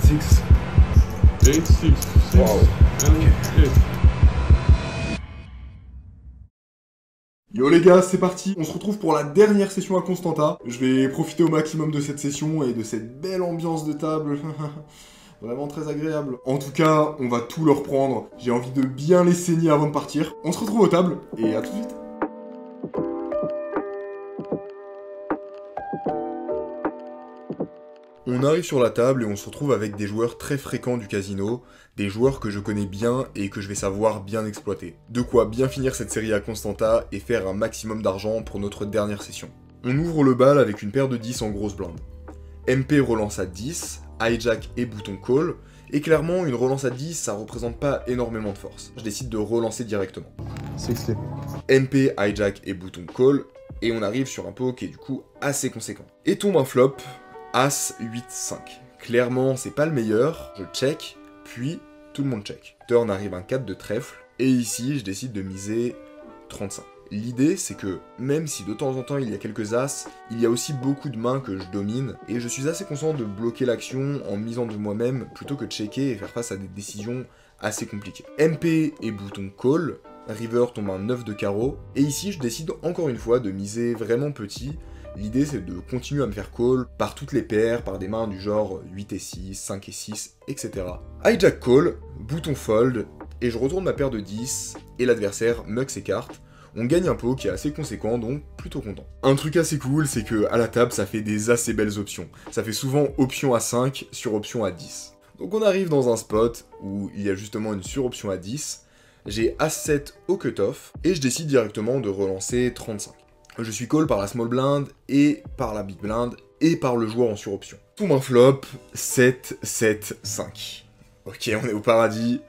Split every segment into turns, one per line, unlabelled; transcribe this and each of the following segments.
6, 8, 6, 6,
Wow.
and 8.
Yo les gars, c'est parti. On se retrouve pour la dernière session à Constanta. Je vais profiter au maximum de cette session et de cette belle ambiance de table. Vraiment très agréable. En tout cas, on va tout leur prendre. J'ai envie de bien les saigner avant de partir. On se retrouve aux tables et à tout de suite. On arrive sur la table et on se retrouve avec des joueurs très fréquents du casino, des joueurs que je connais bien et que je vais savoir bien exploiter. De quoi bien finir cette série à Constanta et faire un maximum d'argent pour notre dernière session. On ouvre le bal avec une paire de 10 en grosse blinde. MP relance à 10, hijack et bouton call, et clairement une relance à 10 ça représente pas énormément de force. Je décide de relancer directement.
60.
MP, hijack et bouton call, et on arrive sur un pot qui est du coup assez conséquent. Et tombe un flop, As 8, 5. Clairement, c'est pas le meilleur, je check, puis tout le monde check. Turn arrive un 4 de trèfle, et ici, je décide de miser 35. L'idée, c'est que, même si de temps en temps il y a quelques As, il y a aussi beaucoup de mains que je domine, et je suis assez conscient de bloquer l'action en misant de moi-même, plutôt que de checker et faire face à des décisions assez compliquées. MP et bouton call, river tombe un 9 de carreau, et ici, je décide encore une fois de miser vraiment petit. L'idée c'est de continuer à me faire call par toutes les paires, par des mains du genre 8 et 6, 5 et 6, etc. Hijack call, bouton fold, et je retourne ma paire de 10, et l'adversaire mug ses cartes. On gagne un pot qui est assez conséquent, donc plutôt content. Un truc assez cool, c'est que à la table ça fait des assez belles options. Ça fait souvent option à 5 sur option à 10. Donc on arrive dans un spot où il y a justement une suroption à 10, j'ai As7 au cutoff, et je décide directement de relancer 35. Je suis call par la small blind, et par la big blind, et par le joueur en suroption. Tout un flop, 7, 7, 5. Ok, on est au paradis.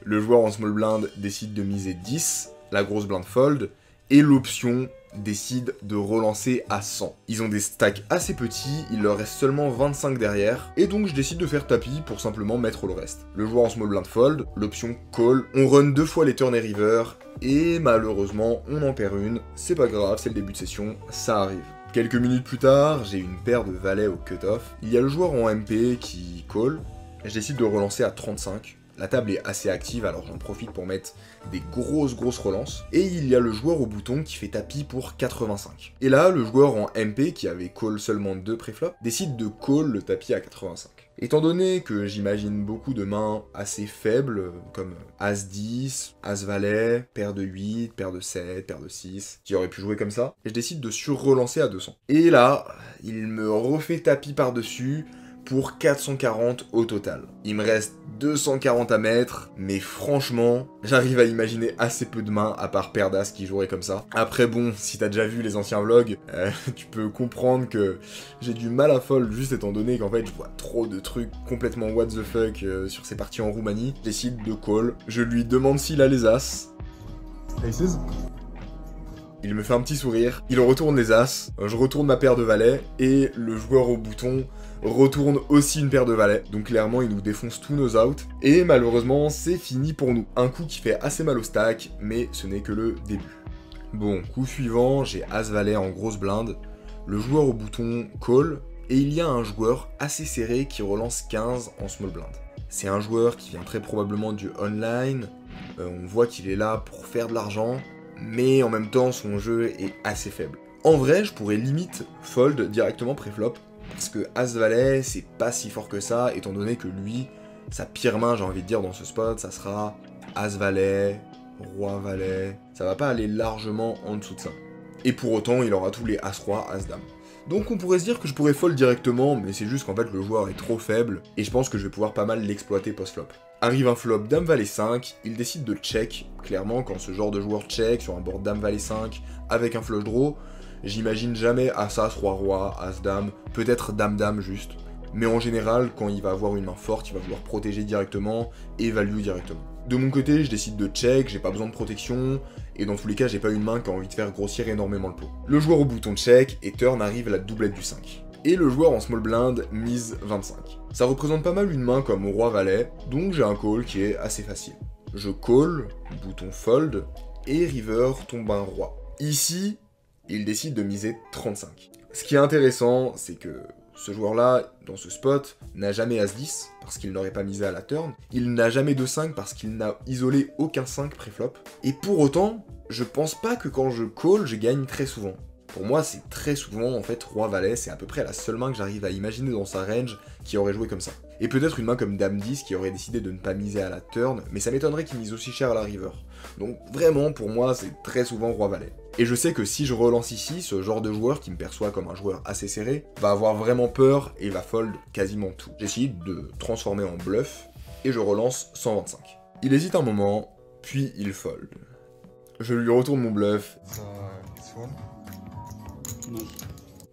Le joueur en small blind décide de miser 10, la grosse blind fold, et l'option décide de relancer à 100. Ils ont des stacks assez petits, il leur reste seulement 25 derrière, et donc je décide de faire tapis pour simplement mettre le reste. Le joueur en small blind fold, l'option call, on run 2 fois les turn et river, et malheureusement on en perd une, c'est pas grave, c'est le début de session, ça arrive. Quelques minutes plus tard, j'ai une paire de valets au cutoff, il y a le joueur en MP qui call, je décide de relancer à 35, la table est assez active alors j'en profite pour mettre des grosses relances, et il y a le joueur au bouton qui fait tapis pour 85. Et là, le joueur en MP qui avait call seulement 2 préflop, décide de call le tapis à 85. Étant donné que j'imagine beaucoup de mains assez faibles, comme As-10, As-Valet, paire de 8, paire de 7, paire de 6, qui aurait pu jouer comme ça, et je décide de sur-relancer à 200. Et là, il me refait tapis par-dessus, pour 440 au total. Il me reste 240 à mettre, mais franchement, j'arrive à imaginer assez peu de mains à part paire d'as qui jouerait comme ça. Après bon, si t'as déjà vu les anciens vlogs, tu peux comprendre que j'ai du mal à fold juste étant donné qu'en fait je vois trop de trucs complètement what the fuck sur ces parties en Roumanie. Je décide de call, je lui demande s'il a les as.
Aces.
Il me fait un petit sourire, il retourne les as, je retourne ma paire de valets, et le joueur au bouton retourne aussi une paire de valets, donc clairement il nous défonce tous nos outs, et malheureusement c'est fini pour nous. Un coup qui fait assez mal au stack, mais ce n'est que le début. Bon, coup suivant, j'ai As-Valet en grosse blinde, le joueur au bouton call, et il y a un joueur assez serré qui relance 15 en small blind. C'est un joueur qui vient très probablement du online, on voit qu'il est là pour faire de l'argent, mais en même temps son jeu est assez faible. En vrai, je pourrais limite fold directement préflop, parce que As-Valet, c'est pas si fort que ça, étant donné que lui, sa pire main, j'ai envie de dire, dans ce spot, ça sera As-Valet, Roi-Valet, ça va pas aller largement en dessous de ça. Et pour autant, il aura tous les As-Roi, As-Dame. Donc on pourrait se dire que je pourrais fold directement, mais c'est juste qu'en fait le joueur est trop faible, et je pense que je vais pouvoir pas mal l'exploiter post-flop. Arrive un flop Dame-Valet 5, il décide de check, clairement quand ce genre de joueur check sur un board Dame-Valet 5, avec un flush draw, j'imagine jamais As-As, Roi-Roi, As-Dame, peut-être Dame-Dame juste, mais en général quand il va avoir une main forte, il va vouloir protéger directement, et value directement. De mon côté, je décide de check, j'ai pas besoin de protection, et dans tous les cas, j'ai pas une main qui a envie de faire grossir énormément le pot. Le joueur au bouton check, et turn arrive la doublette du 5. Et le joueur en small blind mise 25. Ça représente pas mal une main comme Roi-Valet, donc j'ai un call qui est assez facile. Je call, bouton fold, et river tombe un roi. Ici, il décide de miser 35. Ce qui est intéressant, c'est que Ce joueur-là, dans ce spot, n'a jamais As-10 parce qu'il n'aurait pas misé à la turn. Il n'a jamais de 5 parce qu'il n'a isolé aucun 5 préflop. Et pour autant, je pense pas que quand je call, je gagne très souvent. Pour moi, c'est très souvent, en fait, Roi-Valet, c'est à peu près la seule main que j'arrive à imaginer dans sa range qui aurait joué comme ça. Et peut-être une main comme Dame 10 qui aurait décidé de ne pas miser à la turn, mais ça m'étonnerait qu'il mise aussi cher à la river. Donc vraiment, pour moi, c'est très souvent Roi-Valet. Et je sais que si je relance ici, ce genre de joueur qui me perçoit comme un joueur assez serré, va avoir vraiment peur et va fold quasiment tout. J'essaye de transformer en bluff, et je relance 125. Il hésite un moment, puis il fold. Je lui retourne mon bluff,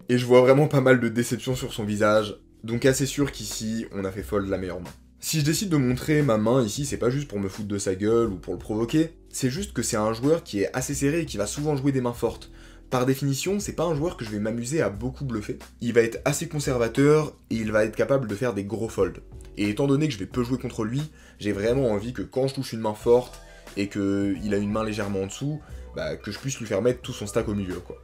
et je vois vraiment pas mal de déception sur son visage, donc assez sûr qu'ici, on a fait fold la meilleure main. Si je décide de montrer ma main ici, c'est pas juste pour me foutre de sa gueule ou pour le provoquer, c'est juste que c'est un joueur qui est assez serré et qui va souvent jouer des mains fortes. Par définition, c'est pas un joueur que je vais m'amuser à beaucoup bluffer. Il va être assez conservateur et il va être capable de faire des gros folds. Et étant donné que je vais peu jouer contre lui, j'ai vraiment envie que quand je touche une main forte et qu'il a une main légèrement en dessous, bah, que je puisse lui faire mettre tout son stack au milieu, quoi.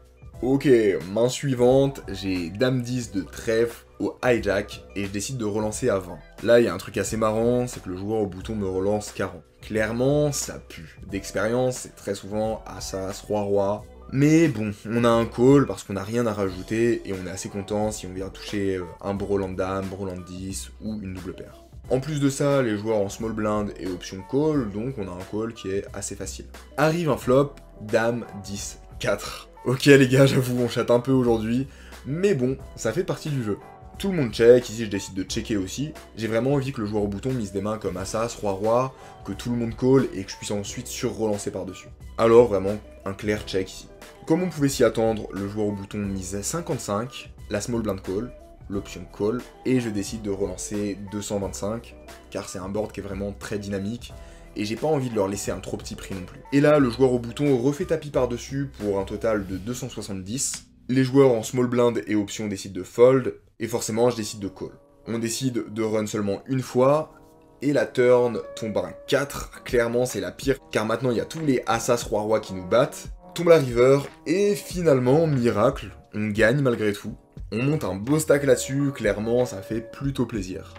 Ok, main suivante, j'ai Dame 10 de trèfle au hijack et je décide de relancer à 20. Là, il y a un truc assez marrant, c'est que le joueur au bouton me relance 40. Clairement, ça pue. D'expérience, c'est très souvent As-As, Roi-Roi. Mais bon, on a un call parce qu'on n'a rien à rajouter et on est assez content si on vient toucher un brelan de dame, brelan de 10 ou une double paire. En plus de ça, les joueurs en small blind et option call, donc on a un call qui est assez facile. Arrive un flop, Dame 10, 4. Ok les gars, j'avoue, on chatte un peu aujourd'hui, mais bon, ça fait partie du jeu. Tout le monde check, ici je décide de checker aussi. J'ai vraiment envie que le joueur au bouton mise des mains comme As-As, Roi-Roi, que tout le monde call et que je puisse ensuite sur-relancer par-dessus. Alors vraiment, un clair check ici. Comme on pouvait s'y attendre, le joueur au bouton mise 55, la small blind call, l'option call, et je décide de relancer 225, car c'est un board qui est vraiment très dynamique, et j'ai pas envie de leur laisser un trop petit prix non plus. Et là, le joueur au bouton refait tapis par-dessus pour un total de 270. Les joueurs en small blind et option décident de fold, et forcément je décide de call. On décide de run seulement une fois, et la turn tombe à un 4, clairement c'est la pire, car maintenant il y a tous les As-As Roi-Roi qui nous battent, tombe la river, et finalement, miracle, on gagne malgré tout. On monte un beau stack là-dessus, clairement ça fait plutôt plaisir.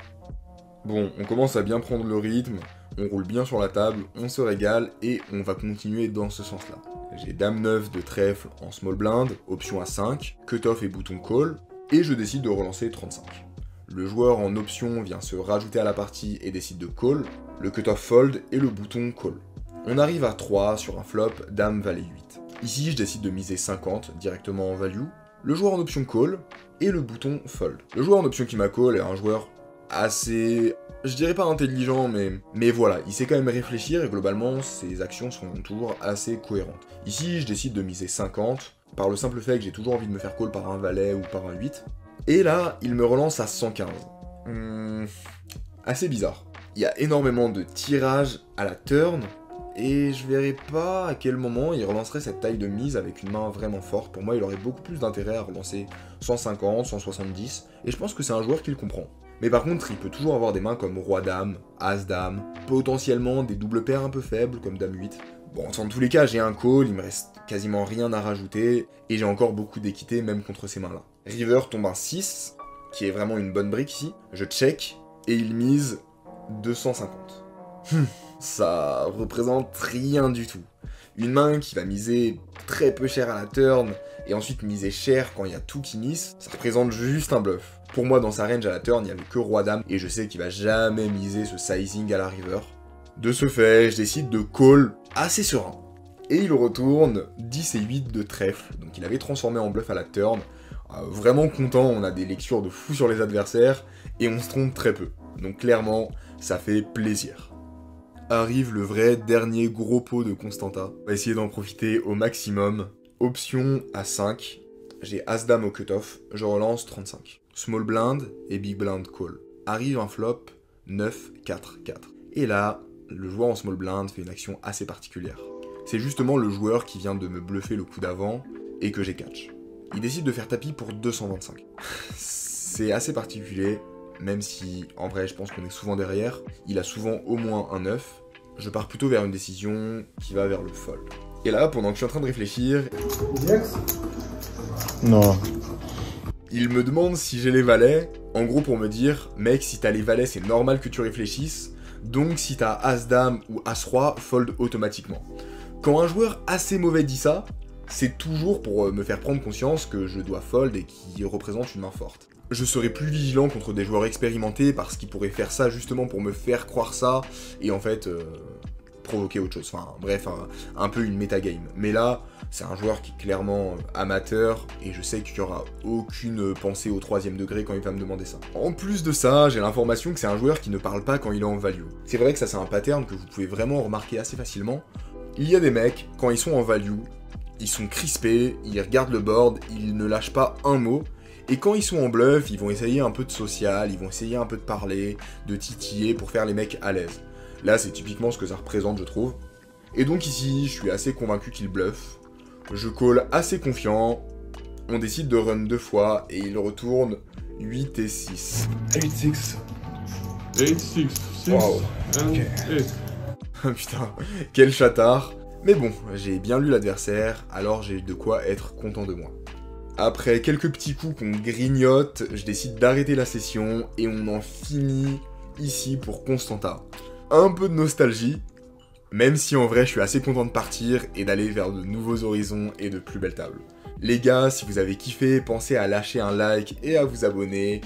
Bon, on commence à bien prendre le rythme, on roule bien sur la table, on se régale, et on va continuer dans ce sens-là. J'ai Dame 9 de trèfle en small blind, option à 5, cut-off et bouton call, et je décide de relancer 35. Le joueur en option vient se rajouter à la partie et décide de call, le cut-off fold et le bouton call. On arrive à 3 sur un flop, Dame Valet 8. Ici, je décide de miser 50 directement en value, le joueur en option call et le bouton fold. Le joueur en option qui m'a call est un joueur assez... je dirais pas intelligent, mais voilà, il sait quand même réfléchir et globalement, ses actions sont toujours assez cohérentes. Ici, je décide de miser 50, par le simple fait que j'ai toujours envie de me faire call par un valet ou par un 8. Et là, il me relance à 115. Assez bizarre. Il y a énormément de tirages à la turn, et je verrai pas à quel moment il relancerait cette taille de mise avec une main vraiment forte. Pour moi, il aurait beaucoup plus d'intérêt à relancer 150, 170, et je pense que c'est un joueur qui le comprend. Mais par contre, il peut toujours avoir des mains comme Roi-Dame, As-Dame, potentiellement des doubles paires un peu faibles comme Dame 8. Bon, dans tous les cas, j'ai un call, il me reste quasiment rien à rajouter, et j'ai encore beaucoup d'équité même contre ces mains-là. River tombe un 6, qui est vraiment une bonne brique ici. Je check, et il mise 250. Ça représente rien du tout. Une main qui va miser très peu cher à la turn, et ensuite miser cher quand il y a tout qui mise, ça représente juste un bluff. Pour moi, dans sa range à la turn, il n'y avait que Roi-Dame, et je sais qu'il va jamais miser ce sizing à la river. De ce fait, je décide de call assez serein. Et il retourne 10 et 8 de trèfle, donc il avait transformé en bluff à la turn. Vraiment content, on a des lectures de fou sur les adversaires, et on se trompe très peu. Donc clairement, ça fait plaisir. Arrive le vrai dernier gros pot de Constanta. On va essayer d'en profiter au maximum. Option à 5, j'ai As-Dame au cut-off, je relance 35. Small blind et big blind call. Arrive un flop 9, 4, 4. Et là, le joueur en small blind fait une action assez particulière. C'est justement le joueur qui vient de me bluffer le coup d'avant et que j'ai catch. Il décide de faire tapis pour 225. C'est assez particulier, même si en vrai je pense qu'on est souvent derrière. Il a souvent au moins un 9. Je pars plutôt vers une décision qui va vers le fold. Et là, pendant que je suis en train de réfléchir...
Non.
Il me demande si j'ai les valets, en gros pour me dire, mec, si t'as les valets, c'est normal que tu réfléchisses, donc si t'as As-Dame ou As-Roi, fold automatiquement. Quand un joueur assez mauvais dit ça, c'est toujours pour me faire prendre conscience que je dois fold et qu'il représente une main forte. Je serai plus vigilant contre des joueurs expérimentés parce qu'ils pourraient faire ça justement pour me faire croire ça, et en fait... provoquer autre chose, enfin bref, un peu une metagame. Mais là, c'est un joueur qui est clairement amateur, et je sais qu'il n'y aura aucune pensée au 3e degré quand il va me demander ça. En plus de ça, j'ai l'information que c'est un joueur qui ne parle pas quand il est en value. C'est vrai que ça c'est un pattern que vous pouvez vraiment remarquer assez facilement. Il y a des mecs, quand ils sont en value, ils sont crispés, ils regardent le board, ils ne lâchent pas un mot, et quand ils sont en bluff, ils vont essayer un peu de social, ils vont essayer un peu de parler, de titiller pour faire les mecs à l'aise. Là, c'est typiquement ce que ça représente, je trouve. Et donc ici, je suis assez convaincu qu'il bluffe. Je call assez confiant. On décide de run 2 fois et il retourne 8 et 6.
8-6. 8-6. 6.
Wow.
And
Ok.
8.
Putain, quel chatard. Mais bon, j'ai bien lu l'adversaire, alors j'ai de quoi être content de moi. Après quelques petits coups qu'on grignote, je décide d'arrêter la session et on en finit ici pour Constanta. Un peu de nostalgie, même si en vrai je suis assez content de partir et d'aller vers de nouveaux horizons et de plus belles tables. Les gars, si vous avez kiffé, pensez à lâcher un like et à vous abonner.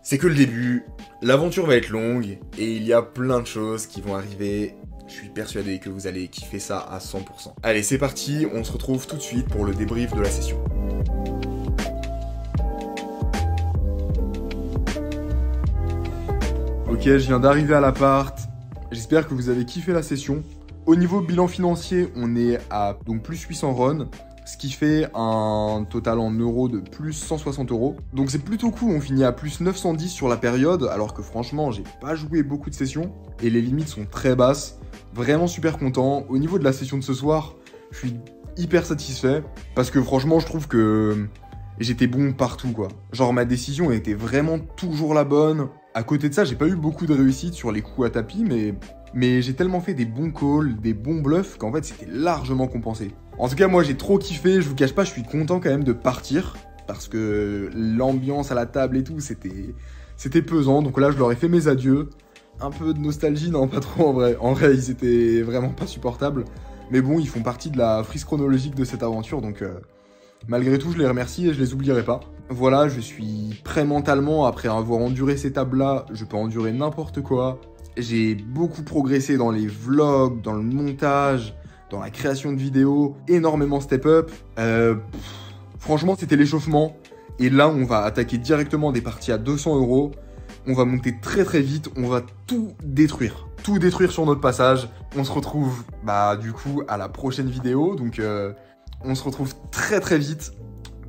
C'est que le début, l'aventure va être longue et il y a plein de choses qui vont arriver. Je suis persuadé que vous allez kiffer ça à 100%. Allez, c'est parti, on se retrouve tout de suite pour le débrief de la session. Ok, je viens d'arriver à l'appart. J'espère que vous avez kiffé la session. Au niveau bilan financier, on est à donc plus 800 runs, ce qui fait un total en euros de plus 160 euros. Donc c'est plutôt cool, on finit à plus 910 sur la période, alors que franchement, j'ai pas joué beaucoup de sessions et les limites sont très basses. Vraiment super content. Au niveau de la session de ce soir, je suis hyper satisfait parce que franchement, je trouve que j'étais bon partout, quoi. Genre ma décision était vraiment toujours la bonne. À côté de ça, j'ai pas eu beaucoup de réussite sur les coups à tapis, mais j'ai tellement fait des bons calls, des bons bluffs, qu'en fait, c'était largement compensé. En tout cas, moi, j'ai trop kiffé. Je vous cache pas, je suis content quand même de partir, parce que l'ambiance à la table et tout, c'était pesant. Donc là, je leur ai fait mes adieux. Un peu de nostalgie, non, pas trop en vrai. En vrai, ils étaient vraiment pas supportables. Mais bon, ils font partie de la frise chronologique de cette aventure, donc... malgré tout, je les remercie et je les oublierai pas. Voilà, je suis prêt mentalement, après avoir enduré ces tables-là, je peux endurer n'importe quoi. J'ai beaucoup progressé dans les vlogs, dans le montage, dans la création de vidéos, énormément step up. Franchement, c'était l'échauffement. Et là, on va attaquer directement des parties à 200 euros. On va monter très très vite, on va tout détruire. Tout détruire sur notre passage. On se retrouve, du coup, à la prochaine vidéo, donc... on se retrouve très très vite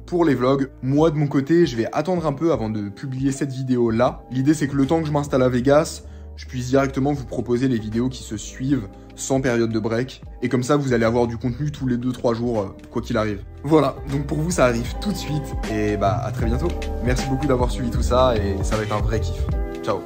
pour les vlogs. Moi, de mon côté, je vais attendre un peu avant de publier cette vidéo-là. L'idée, c'est que le temps que je m'installe à Vegas, je puisse directement vous proposer les vidéos qui se suivent sans période de break. Et comme ça, vous allez avoir du contenu tous les 2-3 jours, quoi qu'il arrive. Voilà, donc pour vous, ça arrive tout de suite. Et à très bientôt. Merci beaucoup d'avoir suivi tout ça et ça va être un vrai kiff. Ciao.